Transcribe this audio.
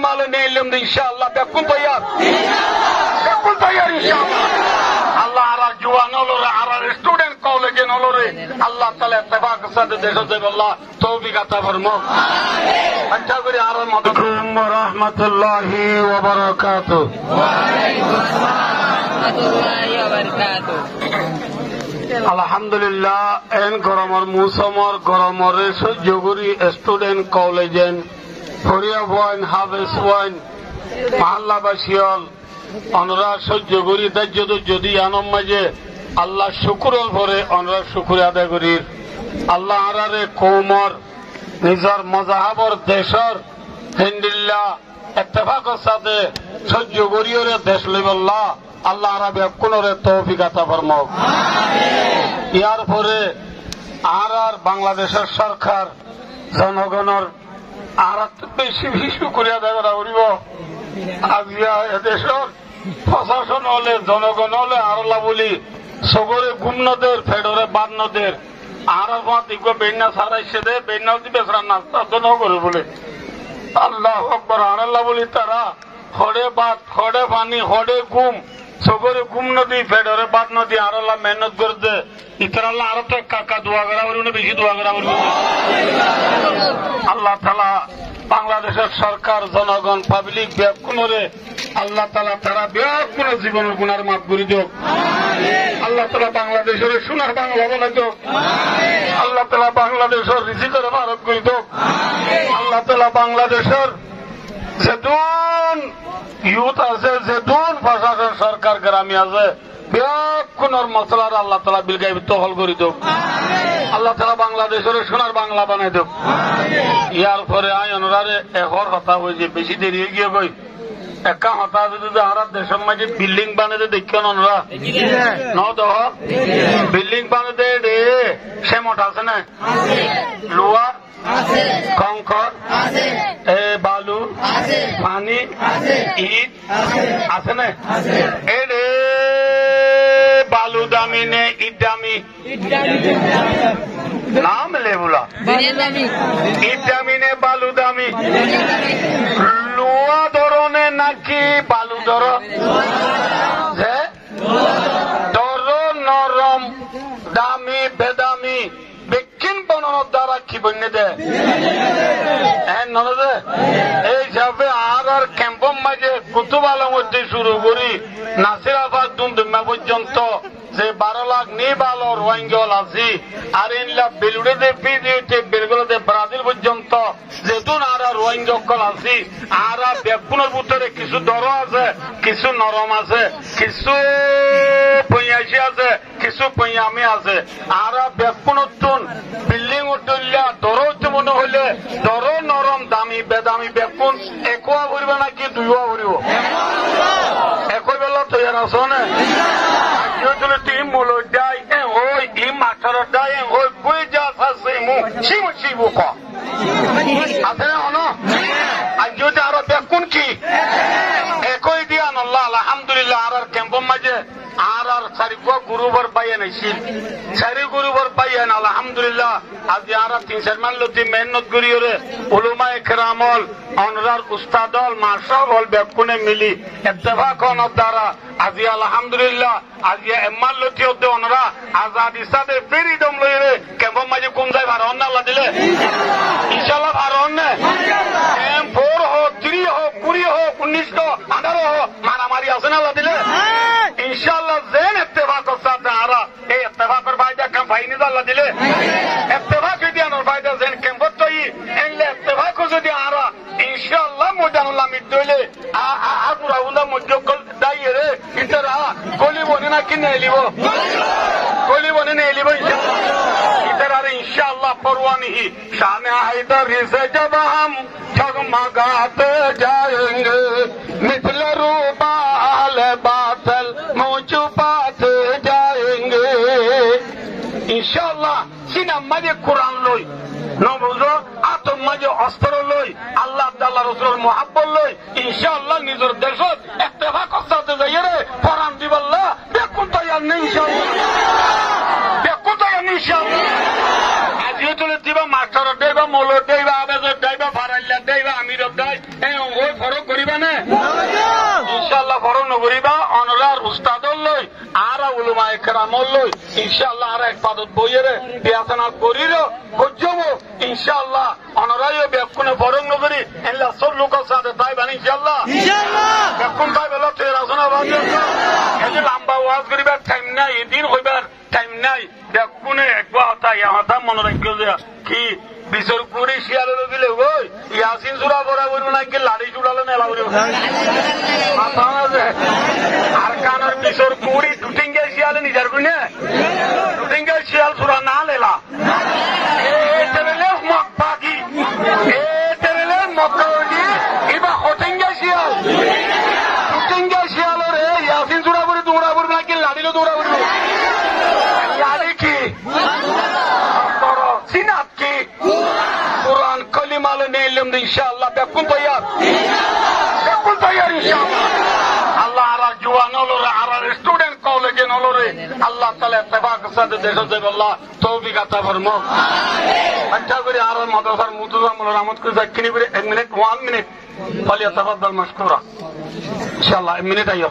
মালে নিলাম ইনশাআল্লাহ বেকুন তৈয়ার ইনশাআল্লাহ আল্লাহ আর জওয়ান হলরে আর স্টুডেন্ট কলেজে হলরে আল্লাহ তাআলা ইত্তেফাক সাথে দেশে দেব আল্লাহ তৌফিক আতা ফরমাও আমিন আচ্ছা করে আর মদদ ওয়া রাহমাতুল্লাহি ওয়া বারাকাতুহু ওয়া আলাইকুম আসসালাম ওয়া রাহমাতুল্লাহি ওয়া বারাকাতুহু আলহামদুলিল্লাহ এন গরমর মুসমর গরমরে সহ্য করি স্টুডেন্ট কলেজেন ফরিয়া ওয়ান হাবেস ওয়ান মহল্লাবাসীল অনরা সহ্য করি তাই যদি আনম মাঝে আল্লাহ শুকুরল ভরে অনরা শুকুর আদায় করি আল্লাহ আরারে কৌমর নিজের মজাহাবর দেশর হিন্দিল্লা ইত্তেফাকের সাথে সহ্য করিওরে দেশ লইবল্লাহ আল্লাহ আরবে কোনরে তৌফিক আতা ফরমাও ইয়ার পরে আর বাংলাদেশের সরকার জনগণের আর বেশি বেশি করে আদায় করা করিব আজিয়া এদেশের প্রশাসন হলে জনগণ হলে আরলা বলি সগরে গুমনদের ফেডরে বাদনদের আর বেন্যা সারাইছে দে বেন্যা বেসরা নাস্তা তো নগরে বলে আল্লাহ আকবর আল্লাহ বলি তারা হড়ে বাদ হড়ে পানি হড়ে গুম সগরে গুম নদী ফেডরে বাদ নদী আরলা মেহনত করতে ইতরাল্লাহ আরো তো কাকা দোয়া করা বলি বেশি দোয়া করা বলি আল্লাহ তাআলা বাংলাদেশের সরকার জনগণ পাবলিক ব্যাকুনরে আল্লাহ তাআলা তারা ব্যাকুন জীবনের গুনার মাফ করে দিও আল্লাহ তাআলা বাংলাদেশের সোনার বাংলা বানাই দিও আল্লাহ তাআলা বাংলাদেশের রিজিকের বারক করে দিও আল্লাহ তাআলা বাংলাদেশের যেদুন ইউথ আছে যেদুন প্রশাসন সরকার গ্রামী আছে ব্যাকুনের মশলার আল্লাহ তাআলা বিলগাইবিত হল করে দিও আল্লাহ তাআলা বাংলাদেশের সোনার বাংলা বানাই দিও ইয়ার পরে আই অনুরারে এহর কথা হয়েছে বেশি দেরি হয়ে গিয়ে কই একা হতা যদি আর দেশের মাঝে বিল্ডিং বানাতে দেখছেন অনুরা ন দহ বিল্ডিং বানাতে রে সেমট আছে না লোয়া কংকর বালু পানি ইট আছে না এ রে বালু দামি নে ইট দামি নাম লে বলা ইট দামি নে বালু দামি লোয়া ধরনে নাকি বালু ধর যে ধর নরম দামি বেদামি বিক্ষিণ বনর দ্বারা কি বন্যে দে নদে এই হিসাবে আর ক্যাম্পম মাঝে কুতুব আলমতে শুরু করি নাসিরাবাদ দুমদুমা পর্যন্ত যে 12 লাখ নিবাল রোহিঙ্গল আছি আর ইনলা বেলুড়ে পিডিতে বেলগুলোতে ব্রাজিল পর্যন্ত যেতুন আর রোহিঙ্গল আছি আর বেকুনের ভিতরে কিছু দর আছে কিছু নরম আছে কিছু পঁয়াশি আছে কিছু পঁয়ামি আছে আর বেকুনতুন বিল্ডিং উঠলিয়া দর মনে হইলে দর নরম দামি বেদামি বেকুন একোয়া ভরিব নাকি দুইয়া ভরিব একই বেলা তৈরি আছো না টিম মূল দেয় ওই টিম মাস্টার দেয় ওই বই যা আছে সিমু সিবু ক আছে না হন আর যদি আরো বেকুন কি একই দিয়া নল্লা আলহামদুলিল্লাহ আর ক্যাম্পম মাঝে আর চারিগুয়া গুরুবর পাইয়ে নাইছিল চারি গুরুবর পাইয়ে আলহামদুলিল্লাহ আজি আর 3-4 মান লোক মেহনত করিওরে উলুমায়ে কেরামল অনরার উস্তাদল মাশাআল্লাহ বেকুনে মিলি ইত্তেফাক অনর দ্বারা আজি আলহামদুলিল্লাহ আজি এম্মাল লতি হতে অনরা আজাদি সাথে ফ্রিডম লইরে ক্যাম্পম মাঝে কোন যায় ভারন না আল্লাহ দিলে ইনশাআল্লাহ ভারন না এম 4 হোক 3 হোক 20 হোক 19 হোক 18 হোক মারামারি আছে না আল্লাহ দিলে ইনশাআল্লাহ জেন ইত্তেফাকের সাথে আরা এই ইত্তেফাকের ফায়দা কাম ফাইনি আল্লাহ দিলে ইত্তেফাক যদি আনার ফায়দা জেন কেমবত তই এলে ইত্তেফাক যদি আরা ইনশাআল্লাহ মজানুল্লাহ মিদলে আ পুরা উন্দা মজকল দাইরে ইতরা গলি বনে না কিনে লিব গলি বনে নে লিব ইতরা इंशाअल्लाह परवानी ही शान हैदर से जब हम जगमगाते जाएंगे मिसल रूबाल बादल मुँह छुपाते जाएंगे इंशाअल्लाह सीना मजे कुरान लोई न बुझो आतो मजे अस्त्र लोई अल्लाह ताला रसूल मोहब्बत लोई इंशाअल्लाह निजर देशत इत्तेफाक करते जाइए कुरान दिबल्ला बेकुन तैयार नहीं इंशाअल्लाह আজিও চলে দিবা মাস্টার দেবা মোলো দেবা আবেজ দেবা ফারাইল্লা দেবা আমির দেয় এই ওই ফরক ইনশাআল্লাহ আর এক পাদত বইয়ের বিয়াসনা করিল বুঝবো ইনশাআল্লাহ অনরায় বেকুনে বরং নগরী এলা সব লোক সাথে তাই বানি ইনশাআল্লাহ বেকুন তাই বলা তুই রাজনা বাজে এই লম্বা ওয়াজ করিবার টাইম নাই এদিন হইবার টাইম নাই বেকুনে একবার তাই হাতা মনে রাখিও যে কি বিশর কুড়ি শিয়ালে গেলে ওই ইয়াসিন সুরা পড়া বলবো নাকি লাড়ি চুড়ালে মেলা বলবো আর কানের বিশর কুড়ি টুটিঙ্গে শিয়ালে নিজের গুনে টুটিঙ্গে শিয়াল সুরা না লেলা মক্কি মক্কি এবার হটিঙ্গে শিয়াল টুটিঙ্গে শিয়াল রে ইয়াসিন সুরা পড়ে দৌড়া পড়বে নাকি লাড়িলে দৌড়া পড়বে লাড়ি কি সিনাত কি কোরআন কলিমালে নিলাম ইনশাআল্লাহ বেকুন তৈয়ার ইনশাআল্লাহ আল্লাহ আর জওয়ান হলরে আর স্টুডেন্ট কলেজে হলরে আল্লাহ তাআলা ইত্তেফাক সাথে দেশে দেব আল্লাহ তৌফিক আতা ফরমো আচ্ছা করে আর মাদ্রাসার মুতাজাম্মিল রহমত করে যাকিনি করে 1 মিনিট 1 মিনিট ফালিয়াতাফাদ্দাল মাশকুরা ইনশাআল্লাহ 1 মিনিট আইও